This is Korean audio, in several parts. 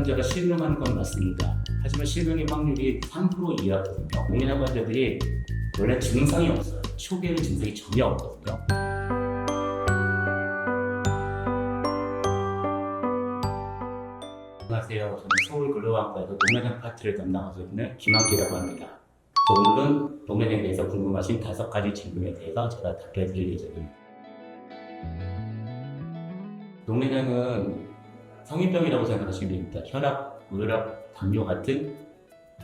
환자가 실명하는 건 맞습니다. 하지만 실명의 확률이 3% 이하거든요. 동일한 환자들이 원래 증상이 없어요. 초기에는 증상이 전혀 없거든요. 안녕하세요. 저는 서울근로학과에서 동맥경 파트를 담당하고 있는 김학기라고 합니다. 오늘은 동맥경에 대해서 궁금하신 5가지 질문에 대해서 제가 답변드릴 예정입니다. 동맥경은 성인병이라고 생각하시면 됩니다. 혈압, 고혈압, 당뇨 같은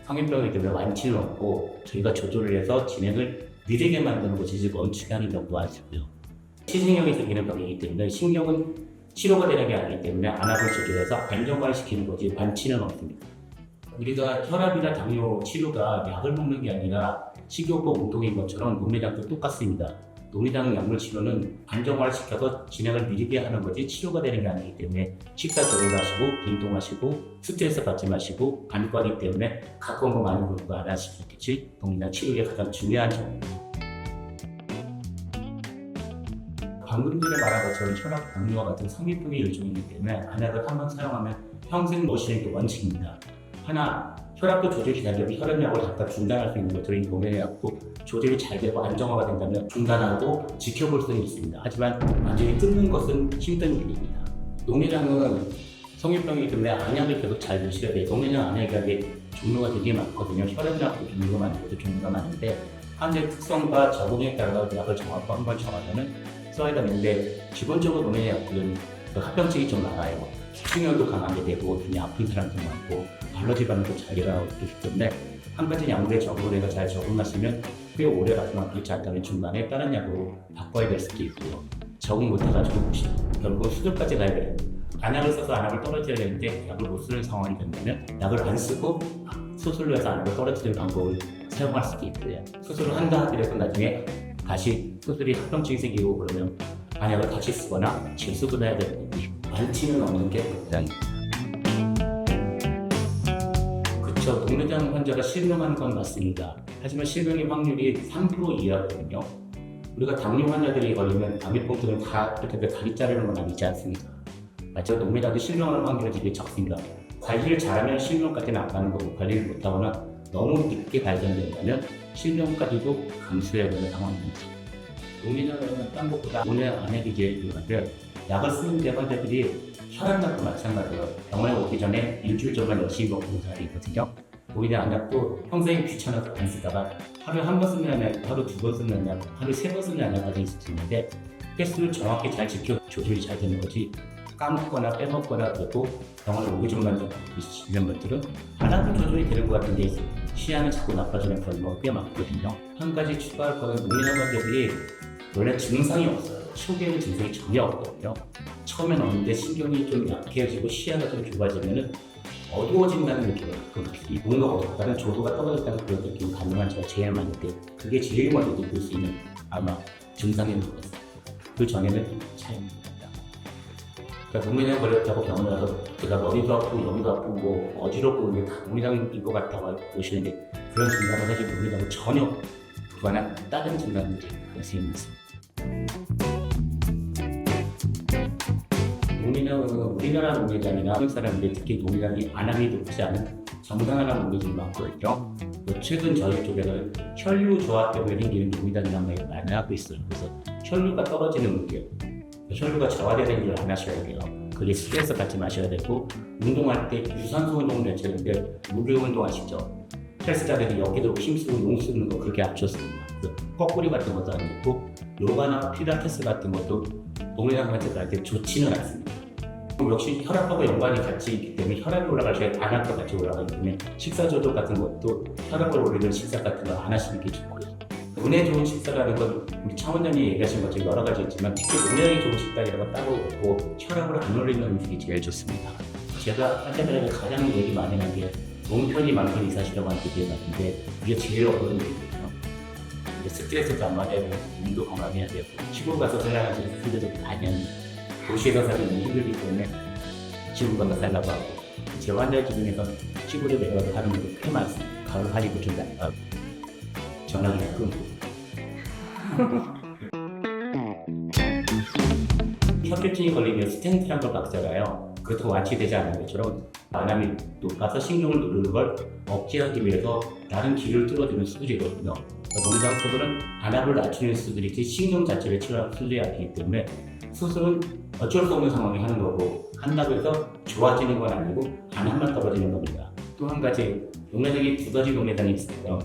성인병이기 때문에 완치는 없고 저희가 조절을 해서 진행을 느리게 만드는 것이 즉 멈추게 하는 정도 아시고요. 시신경이 생기는 병이기 때문에 신경은 치료가 되는 게 아니기 때문에 안압을 조절해서 안정화시키는 거지 완치는 없습니다. 우리가 혈압이나 당뇨 치료가 약을 먹는 게 아니라 식이요법 운동인 것처럼 동맥약도 똑같습니다. 동맥약 약물 치료는 안정화를 시켜서 진행을 느리게 하는 거지 치료가 되는 게 아니기 때문에 식사 조절하시고 운동하시고 스트레스 받지 마시고 안과이기 때문에 가까운 거 많이 공부 안 하시겠지 동맥약 치료의 가장 중요한 점입니다. 방금 전에 말한 것처럼 혈압, 당뇨와 같은 성인병의 일종이기 때문에 안약을 한번 사용하면 평생 모시는 게 원칙입니다. 하나, 혈압도 조절이 잘 되고 혈압약을 잠깐 중단할 수 있는 것들은 동맥약도 조절이 잘 되고 안정화가 된다면 중단하고 지켜볼 수는 있습니다. 하지만 완전히 끊는 것은 힘든 일입니다. 동맥약은 성인병이기 때문에 안약을 계속 잘 드셔야 돼요. 동맥약 안약이 종류가 되게 많거든요. 혈압약도 종류가 많고 종류가 많은데 환자의 특성과 적응에 따라 약을 정확하게 한번 정하면은 써야 되는데 기본적으로 동맥약들은 합병증이 좀 많아요. 수증력도 강하게 되고 눈이 아픈 사람도 많고 알러지 반응도 잘 일어나고 그렇기 때문에 한 가지 약물에 적응을 해서 잘 적응하시면 꽤 오래 가지만 그렇지 않다면 중간에 다른 약으로 바꿔야 될 수도 있고요. 적응 못해가지고 결국 수술까지 가야 돼요. 안약을 써서 안약을 떨어뜨려야 되는데 약을 못 쓰는 상황이 된다면 약을 안 쓰고 수술로 해서 안약을 떨어뜨리는 방법을 사용할 수도 있고요. 수술을 한다 하더라도 나중에 다시 수술이 합병증이 생기고 그러면 안약을 다시 쓰거나 재수술을 해야 되는데 완치는 없는 게 대단합니다. 그렇죠. 동맥경 환자가 실명하는 건 맞습니다. 하지만 실명의 확률이 3% 이하거든요. 우리가 당뇨 환자들이 걸리면 당뇨병들은 다 이렇게 다리 자르는 건 아니지 않습니까? 맞죠? 동맥약이 실명하는 확률은 되게 적습니다. 관리를 잘하면 실명까지는 안 가는 거고 관리를 못하거나 너무 늦게 발견된다면 실명까지도 감수해야 되는 상황입니다. 동맥약은 딴 것보다 오늘 안약이 제일 중요한데 약을 쓰는 환자들이 혈압약도 마찬가지로 병원에 오기 전에 일주일 전만 열심히 먹는 사람이 있거든요. 오히려 안약도 평소에 귀찮아서 안 쓰다가 하루에 한 번 쓰는 안약, 하루 2번 쓰는 안약, 하루에 3번 쓰는 안약까지 있을 수 있는데 횟수를 정확히 잘 지켜 조절이 잘 되는 거지 까먹거나 빼먹거나 그래도 병원에 오기 전만 있는 분들은 안약도 조절이 되는 것 같은데 시야는 자꾸 나빠지는 경우가 꽤 많거든요. 한 가지 추가할 거는 동일한 환자들이 원래 증상이 없어요. 초기에는 증상이 전혀 없거든요. 처음엔 없는데 신경이 좀 약해지고 시야가 좀 좁아지면은 어두워진다는 느낌을 갖고 있어요. 뭔가 어둡다는 조도가 떨어졌다는 그런 느낌을 받는 환자가 제일 많은데 그게 제일 먼저 느낄 수 있는 아마 증상인 것 같아요. 그 전에는 차이입니다. 그러니까 동맥약 걸렸다고 병원에 가서 제가 머리도 아프고 여기도 아프고 뭐 어지럽고 이게 다 동맥약인 것 같다고 보시는데 그런 증상은 사실 동맥약은 전혀 그거나 다른 증상들이 발생합니다. 동맥약은 우리나라 동맥약이나 한국 사람들이 특히 동맥약이 안압이 높지 않은 정상화나 동맥약이 많거든요. 최근 저희 쪽에는 혈류 저하 때문에 생기는 동맥약이라는 걸 많이 하고 있어요. 그래서 혈류가 떨어지는 문제, 혈류가 저하되는 일을 안 하셔야 돼요. 그게 스트레스 받지 마셔야 되고 운동할 때 유산소 운동을 해야 되는데 무게 운동 아시죠? 헬스장에서 여기도 힘쓰고 용 쓰는 거 그렇게 안 좋습니다. 거꾸리 같은 것도 안 좋고 요가나 필라테스 같은 것도 동맥약 환자들한테 좋지는 않습니다. 역시 혈압하고 연관이 같이 있기 때문에 혈압이 올라가셔야 안압도 같이 올라가기 때문에 식사 조절 같은 것도 혈압을 올리는 식사 같은 거 안 하시는 게 좋고요. 눈에 좋은 식사라는 건 우리 차원장님이 얘기하신 것처럼 여러 가지 있지만 특히 눈에 좋은 식단이라고 따로 없고 혈압을 안 올리는 음식이 제일 좋습니다. 제가 환자들에게 가장 얘기 많이 하는 게 몸편이 많은 이사시라고 하는 게 같은데 이게 제일 어려운 일이거든요. 스트레스도 안 받아야 되고 몸도 건강해야 되고 시골 가서 살아가는 분들도 많이 합니다. 도시에서 사는 게 힘들기 때문에 시골 가서 살라고 하고 제 환자 중에서 시골에 내려가서 사는 분들 꽤 많습니다. 가을 하리고 좀 나가고 전화기가 끊고 혈류증이 걸리면 스텐트란 걸 박잖아요. 그것도 완치되지 않은 것처럼 안암이 높아서 신경을 누르는 걸 억제하기 위해서 다른 길을 뚫어주는 수술이거든요. 농장 수술은 안압을 낮추는 수술이지 신경 자체를 치료하는 수술이 아니기 때문에 수술은 어쩔 수 없는 상황에 하는 거고 한다고 해서 좋아지는 건 아니고 안압만 떨어지는 겁니다. 또 한 가지 농내장이 두 가지 농내장이 있어요.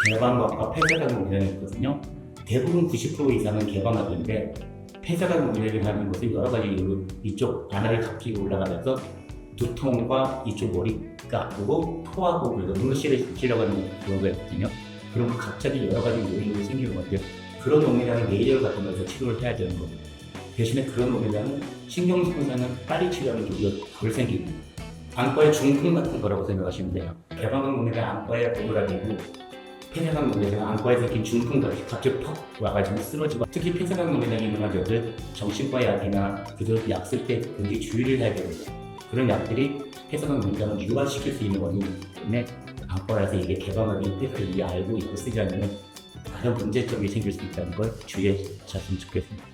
개방막과 폐쇄각 농내장이 있거든요. 대부분 90% 이상은 개방막인데 폐쇄각 농내장이라는 것은 여러 가지 이유로 이쪽 안압이 갑자기 올라가면서 두통과 이쪽 머리가 아프고 토하고 그래서 응급실에 실려가는 경우가 있거든요. 그럼 갑자기 여러 가지 요인이 생기는 건데 그런 농내장은 레이저 같은 거에서 치료를 해야 되는 거고 대신에 그런 농내장은 신경손상은 빨리 치료하면 오히려 덜 생기고 안과의 중풍 같은 거라고 생각하시면 돼요. 개방각 농내장 안과의 보호라기고 폐쇄각 농내장은 안과에 생긴 중풍같이 갑자기 퍽 와가지고 쓰러지고 특히 폐쇄각 농내장이 있는 환자들 정신과 약이나 그들 약 쓸 때 굉장히 주의를 해야 됩니다. 그런 약들이 폐쇄각 농내장을 유발시킬 수 있는 원인이기 때문에 안과에서 이게 개방각인 뜻을 이게 알고 있고 쓰지 않으면 가장 문제점이 생길 수 있다는 걸 주의하셨으면 좋겠습니다.